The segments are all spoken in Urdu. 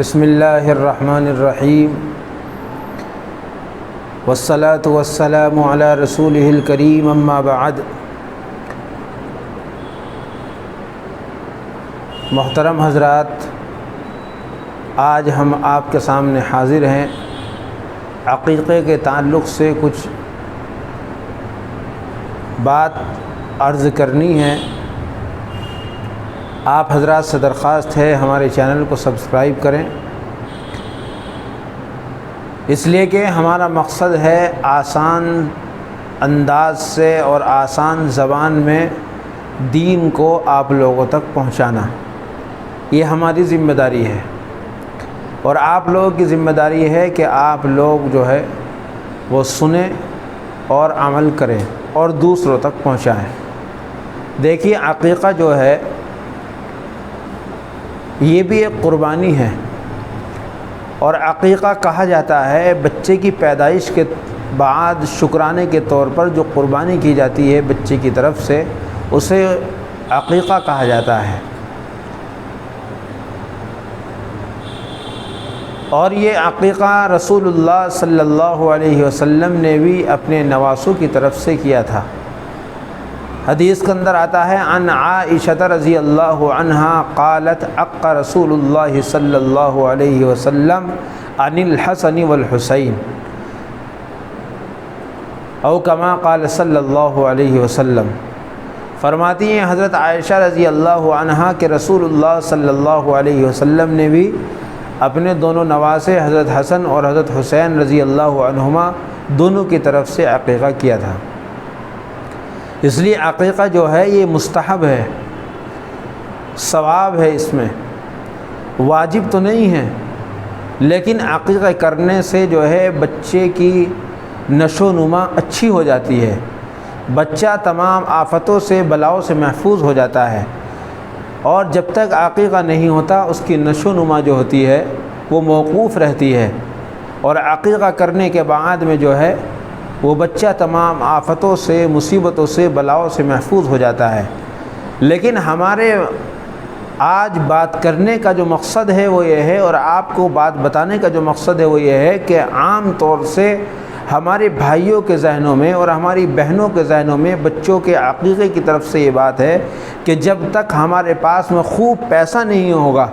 بسم اللہ الرحمن الرحیم والصلاة والسلام علی رسولہ الکریم اما بعد۔ محترم حضرات، آج ہم آپ کے سامنے حاضر ہیں۔ عقیقے کے تعلق سے کچھ بات عرض کرنی ہے۔ آپ حضرات سے درخواست ہے ہمارے چینل کو سبسکرائب کریں، اس لیے کہ ہمارا مقصد ہے آسان انداز سے اور آسان زبان میں دین کو آپ لوگوں تک پہنچانا۔ یہ ہماری ذمہ داری ہے، اور آپ لوگوں کی ذمہ داری ہے کہ آپ لوگ جو ہے وہ سنیں اور عمل کریں اور دوسروں تک پہنچائیں۔ دیکھیے، عقیقہ جو ہے یہ بھی ایک قربانی ہے، اور عقیقہ کہا جاتا ہے بچے کی پیدائش کے بعد شکرانے کے طور پر جو قربانی کی جاتی ہے بچے کی طرف سے، اسے عقیقہ کہا جاتا ہے۔ اور یہ عقیقہ رسول اللہ صلی اللہ علیہ وسلم نے بھی اپنے نواسوں کی طرف سے کیا تھا۔ حدیث کے اندر آتا ہے عن عائشہ رضی اللہ عنہا قالت عق رسول اللہ صلی اللہ علیہ وسلم عن الحسن والحسین او کما قال صلی اللہ علیہ وسلم۔ فرماتی ہیں حضرت عائشہ رضی اللہ عنہا کہ رسول اللہ صلی اللہ علیہ وسلم نے بھی اپنے دونوں نواسے حضرت حسن اور حضرت حسین رضی اللہ عنہما دونوں کی طرف سے عقیقہ کیا تھا۔ اس لیے عقیقہ جو ہے یہ مستحب ہے، ثواب ہے، اس میں واجب تو نہیں ہے، لیکن عقیقہ کرنے سے جو ہے بچے کی نشو و نما اچھی ہو جاتی ہے، بچہ تمام آفتوں سے بلاؤں سے محفوظ ہو جاتا ہے۔ اور جب تک عقیقہ نہیں ہوتا اس کی نشو و نما جو ہوتی ہے وہ موقوف رہتی ہے، اور عقیقہ کرنے کے بعد میں جو ہے وہ بچہ تمام آفتوں سے، مصیبتوں سے، بلاؤں سے محفوظ ہو جاتا ہے۔ لیکن ہمارے آج بات کرنے کا جو مقصد ہے وہ یہ ہے، اور آپ کو بات بتانے کا جو مقصد ہے وہ یہ ہے کہ عام طور سے ہمارے بھائیوں کے ذہنوں میں اور ہماری بہنوں کے ذہنوں میں بچوں کے عقیقے کی طرف سے یہ بات ہے کہ جب تک ہمارے پاس میں خوب پیسہ نہیں ہوگا،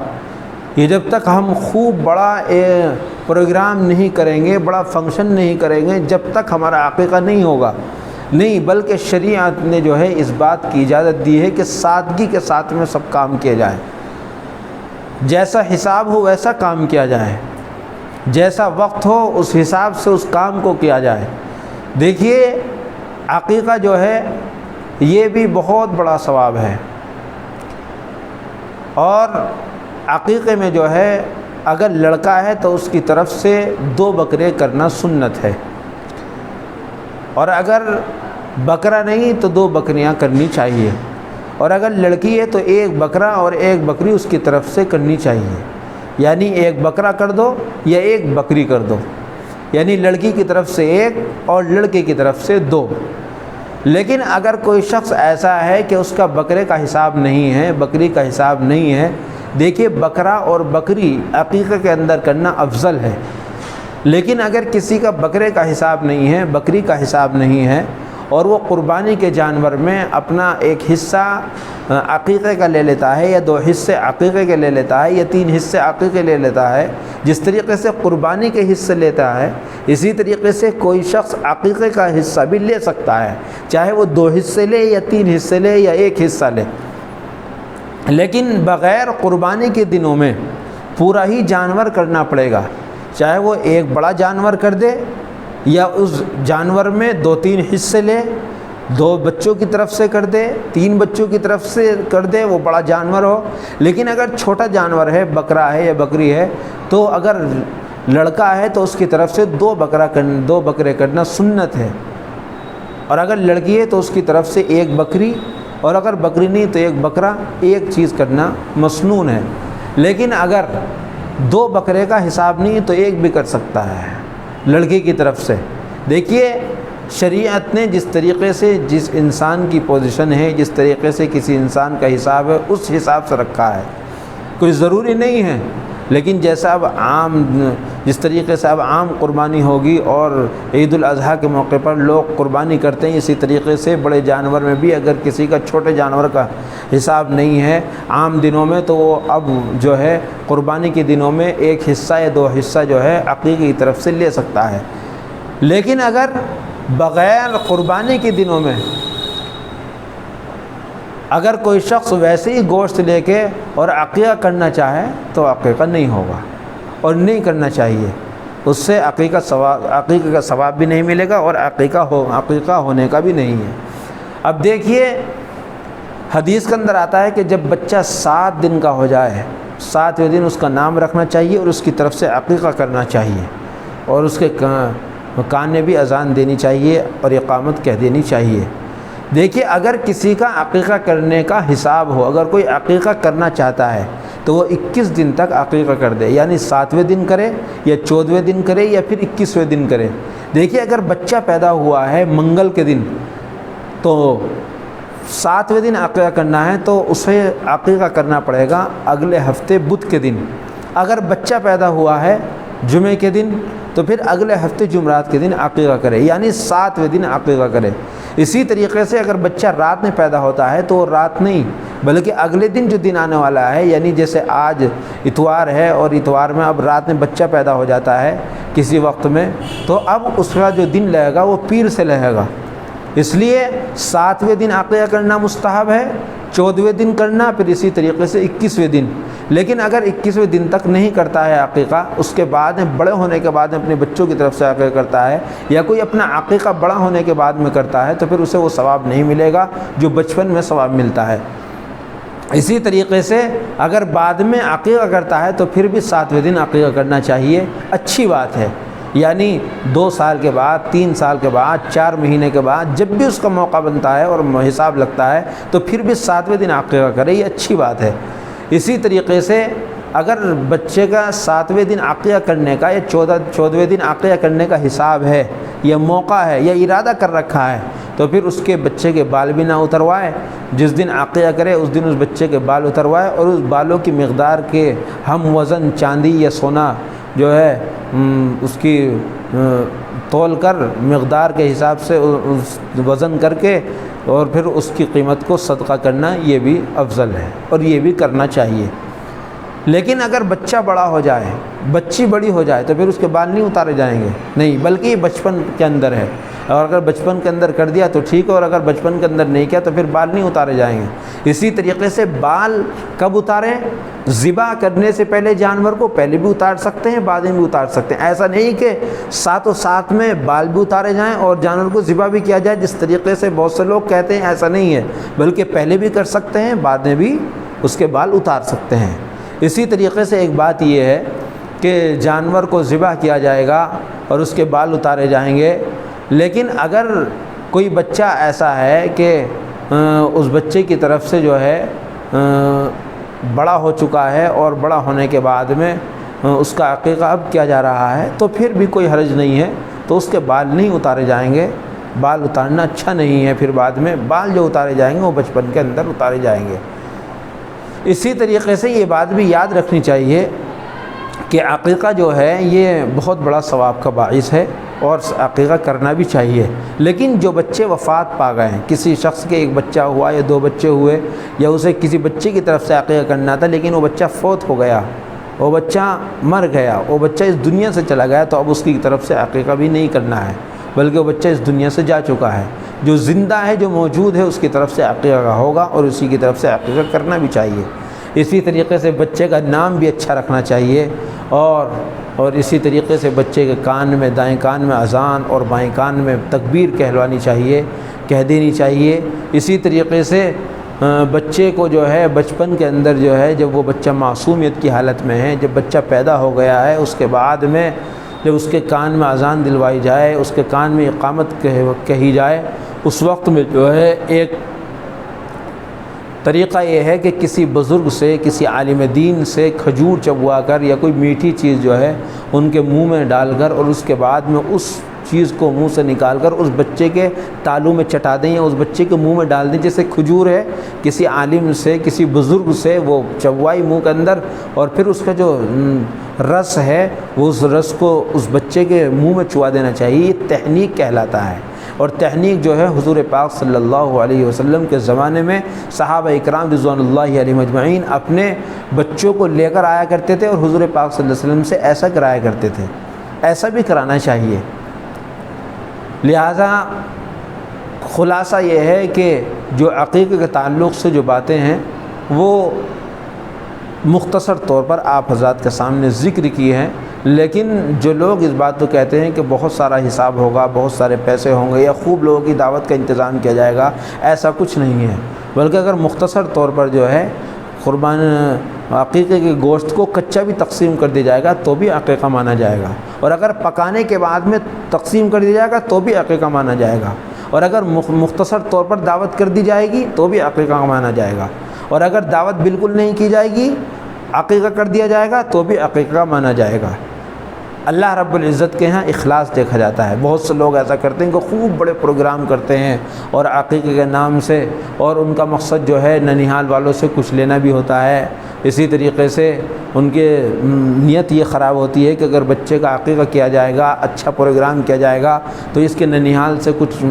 یہ جب تک ہم خوب بڑا پروگرام نہیں کریں گے، بڑا فنکشن نہیں کریں گے، جب تک ہمارا عقیقہ نہیں ہوگا، نہیں، بلکہ شریعت نے جو ہے اس بات کی اجازت دی ہے کہ سادگی کے ساتھ میں سب کام کیا جائے، جیسا حساب ہو ویسا کام کیا جائے، جیسا وقت ہو اس حساب سے اس کام کو کیا جائے۔ دیکھیے، عقیقہ جو ہے یہ بھی بہت بڑا ثواب ہے، اور عقیقے میں جو ہے اگر لڑکا ہے تو اس کی طرف سے 2 بکرے کرنا سنت ہے، اور اگر بکرا نہیں تو 2 بکریاں کرنی چاہیے، اور اگر لڑکی ہے تو 1 بکرا اور 1 بکری اس کی طرف سے کرنی چاہیے، یعنی 1 بکرا کر دو یا 1 بکری کر دو، یعنی لڑکی کی طرف سے 1 اور لڑکے کی طرف سے 2۔ لیکن اگر کوئی شخص ایسا ہے کہ اس کا بکرے کا حساب نہیں ہے، بکری کا حساب نہیں ہے، دیکھیے بکرا اور بکری عقیقے کے اندر کرنا افضل ہے، لیکن اگر کسی کا بکرے کا حساب نہیں ہے، بکری کا حساب نہیں ہے، اور وہ قربانی کے جانور میں اپنا ایک حصہ عقیقے کا لے لیتا ہے، یا 2 حصے عقیقے کے لے لیتا ہے، یا 3 حصے عقیقے لے لیتا ہے، جس طریقے سے قربانی کے حصے لیتا ہے، اسی طریقے سے کوئی شخص عقیقے کا حصہ بھی لے سکتا ہے، چاہے وہ 2 حصے لے یا 3 حصے لے یا 1 حصہ لے، لیکن بغیر قربانی کے دنوں میں پورا ہی جانور کرنا پڑے گا، چاہے وہ ایک بڑا جانور کر دے یا اس جانور میں 2-3 حصے لے، 2 بچوں کی طرف سے کر دے، 3 بچوں کی طرف سے کر دے، وہ بڑا جانور ہو۔ لیکن اگر چھوٹا جانور ہے، بکرا ہے یا بکری ہے، تو اگر لڑکا ہے تو اس کی طرف سے 2 بکرے کرنا سنت ہے، اور اگر لڑکی ہے تو اس کی طرف سے 1 بکری، اور اگر بکری نہیں تو 1 بکرا، ایک چیز کرنا مسنون ہے۔ لیکن اگر 2 بکرے کا حساب نہیں تو 1 بھی کر سکتا ہے لڑکی کی طرف سے۔ دیکھیے، شریعت نے جس طریقے سے جس انسان کی پوزیشن ہے، جس طریقے سے کسی انسان کا حساب ہے، اس حساب سے رکھا ہے، کوئی ضروری نہیں ہے لیکن جیسا اب جس طریقے سے اب عام قربانی ہوگی اور عید الاضحیٰ کے موقع پر لوگ قربانی کرتے ہیں، اسی طریقے سے بڑے جانور میں بھی اگر کسی کا چھوٹے جانور کا حساب نہیں ہے عام دنوں میں، تو وہ اب جو ہے قربانی کے دنوں میں 1 حصہ یا 2 حصہ جو ہے عقیقے کی طرف سے لے سکتا ہے۔ لیکن اگر بغیر قربانی کے دنوں میں اگر کوئی شخص ویسے ہی گوشت لے کے اور عقیقہ کرنا چاہے تو عقیقہ نہیں ہوگا اور نہیں کرنا چاہیے، اس سے عقیقہ کا ثواب بھی نہیں ملے گا اور عقیقہ ہونے کا بھی نہیں ہے۔ اب دیکھیے حدیث کے اندر آتا ہے کہ جب بچہ 7 دن کا ہو جائے 7ویں دن اس کا نام رکھنا چاہیے اور اس کی طرف سے عقیقہ کرنا چاہیے، اور اس کے کان میں بھی اذان دینی چاہیے اور اقامت کہہ دینی چاہیے۔ دیکھیے اگر کسی کا عقیقہ کرنے کا حساب ہو، اگر کوئی عقیقہ کرنا چاہتا ہے تو وہ 21 دن تک عقیقہ کر دے، یعنی 7ویں دن کرے یا 14ویں دن کرے یا پھر 21ویں دن کرے۔ دیکھیے اگر بچہ پیدا ہوا ہے منگل کے دن تو 7ویں دن عقیقہ کرنا ہے تو اسے عقیقہ کرنا پڑے گا اگلے ہفتے بدھ کے دن۔ اگر بچہ پیدا ہوا ہے جمعے کے دن تو پھر اگلے ہفتے جمعرات کے دن عقیقہ کرے، یعنی 7ویں دن عقیقہ کرے۔ اسی طریقے سے اگر بچہ رات میں پیدا ہوتا ہے تو رات نہیں بلکہ اگلے دن جو دن آنے والا ہے، یعنی جیسے آج اتوار ہے اور اتوار میں اب رات میں بچہ پیدا ہو جاتا ہے کسی وقت میں، تو اب اس کا جو دن لگے گا وہ پیر سے لگے گا۔ اس لیے 7ویں دن عقیقہ کرنا مستحب ہے، 14ویں دن کرنا، پھر اسی طریقے سے 21ویں دن۔ لیکن اگر 21ویں دن تک نہیں کرتا ہے عقیقہ، اس کے بعد بڑے ہونے کے بعد اپنے بچوں کی طرف سے عقیقہ کرتا ہے یا کوئی اپنا عقیقہ بڑا ہونے کے بعد میں کرتا ہے تو پھر اسے وہ ثواب نہیں ملے گا جو بچپن میں ثواب ملتا ہے۔ اسی طریقے سے اگر بعد میں عقیقہ کرتا ہے تو پھر بھی 7ویں دن عقیقہ کرنا چاہیے، اچھی بات ہے۔ یعنی 2 سال کے بعد، 3 سال کے بعد، 4 مہینے کے بعد جب بھی اس کا موقع بنتا ہے اور حساب لگتا ہے تو پھر بھی 7ویں دن عقیقہ کرے، یہ اچھی بات ہے۔ اسی طریقے سے اگر بچے کا 7ویں دن عقیقہ کرنے کا یا 14ویں دن عقیقہ کرنے کا حساب ہے یا موقع ہے یا ارادہ کر رکھا ہے تو پھر اس کے بچے کے بال بھی نہ اتروائے، جس دن عقیقہ کرے اس دن اس بچے کے بال اتروائے اور اس بالوں کی مقدار کے ہم وزن چاندی یا سونا جو ہے اس کی تول کر مقدار کے حساب سے وزن کر کے اور پھر اس کی قیمت کو صدقہ کرنا یہ بھی افضل ہے اور یہ بھی کرنا چاہیے۔ لیکن اگر بچہ بڑا ہو جائے، بچی بڑی ہو جائے تو پھر اس کے بال نہیں اتارے جائیں گے، نہیں، بلکہ یہ بچپن کے اندر ہے، اور اگر بچپن کے اندر کر دیا تو ٹھیک ہے، اور اگر بچپن کے اندر نہیں کیا تو پھر بال نہیں اتارے جائیں گے۔ اسی طریقے سے بال کب اتاریں؟ ذبح کرنے سے پہلے جانور کو پہلے بھی اتار سکتے ہیں، بعد میں بھی اتار سکتے ہیں۔ ایسا نہیں کہ ساتھ ساتھ میں بال بھی اتارے جائیں اور جانور کو ذبح بھی کیا جائے، جس طریقے سے بہت سے لوگ کہتے ہیں، ایسا نہیں ہے، بلکہ پہلے بھی کر سکتے ہیں، بعد میں بھی اس کے بال اتار سکتے ہیں۔ اسی طریقے سے ایک بات یہ ہے کہ جانور کو ذبح کیا جائے گا اور اس کے بال اتارے جائیں گے، لیکن اگر کوئی بچہ ایسا ہے کہ اس بچے کی طرف سے جو ہے بڑا ہو چکا ہے اور بڑا ہونے کے بعد میں اس کا عقیقہ اب کیا جا رہا ہے تو پھر بھی کوئی حرج نہیں ہے، تو اس کے بال نہیں اتارے جائیں گے۔ بال اتارنا اچھا نہیں ہے، پھر بعد میں بال جو اتارے جائیں گے وہ بچپن کے اندر اتارے جائیں گے۔ اسی طریقے سے یہ بات بھی یاد رکھنی چاہیے کہ عقیقہ جو ہے یہ بہت بڑا ثواب کا باعث ہے اور عقیقہ کرنا بھی چاہیے۔ لیکن جو بچے وفات پا گئے ہیں، کسی شخص کے 1 بچہ ہوا یا 2 بچے ہوئے یا اسے کسی بچے کی طرف سے عقیقہ کرنا تھا لیکن وہ بچہ فوت ہو گیا، وہ بچہ مر گیا، وہ بچہ اس دنیا سے چلا گیا، تو اب اس کی طرف سے عقیقہ بھی نہیں کرنا ہے، بلکہ وہ بچہ اس دنیا سے جا چکا ہے۔ جو زندہ ہے، جو موجود ہے، اس کی طرف سے عقیقہ ہوگا اور اسی کی طرف سے عقیقہ کرنا بھی چاہیے۔ اسی طریقے سے بچے کا نام بھی اچھا رکھنا چاہیے اور اسی طریقے سے بچے کے کان میں، دائیں کان میں اذان اور بائیں کان میں تکبیر کہلوانی چاہیے، کہہ دینی چاہیے۔ اسی طریقے سے بچے کو جو ہے بچپن کے اندر جو ہے جب وہ بچہ معصومیت کی حالت میں ہے، جب بچہ پیدا ہو گیا ہے، اس کے بعد میں جب اس کے کان میں اذان دلوائی جائے، اس کے کان میں اقامت کہی جائے، اس وقت میں جو ہے ایک طریقہ یہ ہے کہ کسی بزرگ سے، کسی عالم دین سے کھجور چبوا کر یا کوئی میٹھی چیز جو ہے ان کے منہ میں ڈال کر اور اس کے بعد میں اس چیز کو منہ سے نکال کر اس بچے کے تالو میں چٹا دیں یا اس بچے کے منہ میں ڈال دیں. جیسے کھجور ہے، کسی عالم سے، کسی بزرگ سے وہ چبوائی منہ کے اندر، اور پھر اس کا جو رس ہے وہ اس رس کو اس بچے کے منہ میں چوا دینا چاہیے. یہ تحنیک کہلاتا ہے. اور تحنیک جو ہے حضور پاک صلی اللہ علیہ وسلم کے زمانے میں صحابہ اکرام رضوان اللہ علیہم اجمعین اپنے بچوں کو لے کر آیا کرتے تھے اور حضور پاک صلی اللہ علیہ وسلم سے ایسا کرایا کرتے تھے. ایسا بھی کرانا چاہیے. لہذا خلاصہ یہ ہے کہ جو عقیقے کے تعلق سے جو باتیں ہیں وہ مختصر طور پر آپ حضرات کے سامنے ذکر کی ہیں. لیکن جو لوگ اس بات کو کہتے ہیں کہ بہت سارا حساب ہوگا، بہت سارے پیسے ہوں گے یا خوب لوگوں کی دعوت کا انتظام کیا جائے گا، ایسا کچھ نہیں ہے. بلکہ اگر مختصر طور پر جو ہے قربان عقیقے کے گوشت کو کچا بھی تقسیم کر دیا جائے گا تو بھی عقیقہ مانا جائے گا، اور اگر پکانے کے بعد میں تقسیم کر دیا جائے گا تو بھی عقیقہ مانا جائے گا، اور اگر مختصر طور پر دعوت کر دی جائے گی تو بھی عقیقہ مانا جائے گا، اور اگر دعوت بالکل نہیں کی جائے گی، عقیقہ کر دیا جائے گا تو بھی عقیقہ مانا جائے گا. اللہ رب العزت کے ہاں اخلاص دیکھا جاتا ہے. بہت سے لوگ ایسا کرتے ہیں کہ خوب بڑے پروگرام کرتے ہیں اور عقیقے کے نام سے، اور ان کا مقصد جو ہے ننیہال والوں سے کچھ لینا بھی ہوتا ہے. اسی طریقے سے ان کے نیت یہ خراب ہوتی ہے کہ اگر بچے کا عقیقہ کیا جائے گا، اچھا پروگرام کیا جائے گا تو اس کے ننیہال سے کچھ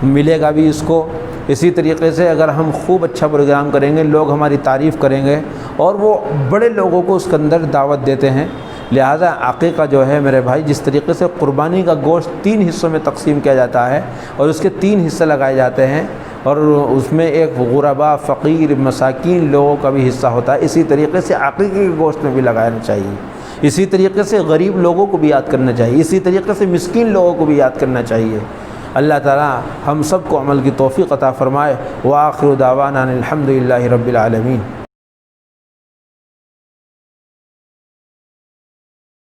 ملے گا بھی اس کو. اسی طریقے سے اگر ہم خوب اچھا پروگرام کریں گے، لوگ ہماری تعریف کریں گے اور وہ بڑے لوگوں کو اس کے اندر دعوت دیتے ہیں. لہذا عقیقہ جو ہے میرے بھائی، جس طریقے سے قربانی کا گوشت 3 حصوں میں تقسیم کیا جاتا ہے اور اس کے 3 حصے لگائے جاتے ہیں، اور اس میں ایک غربا، فقیر، مساکین لوگوں کا بھی حصہ ہوتا ہے، اسی طریقے سے عقیقے کے گوشت میں بھی لگانا چاہیے. اسی طریقے سے غریب لوگوں کو بھی یاد کرنا چاہیے، اسی طریقے سے مسکین لوگوں کو بھی یاد کرنا چاہیے. اللہ تعالی ہم سب کو عمل کی توفیق عطا فرمائے. وآخر دعوانا الحمد للہ رب العالمین.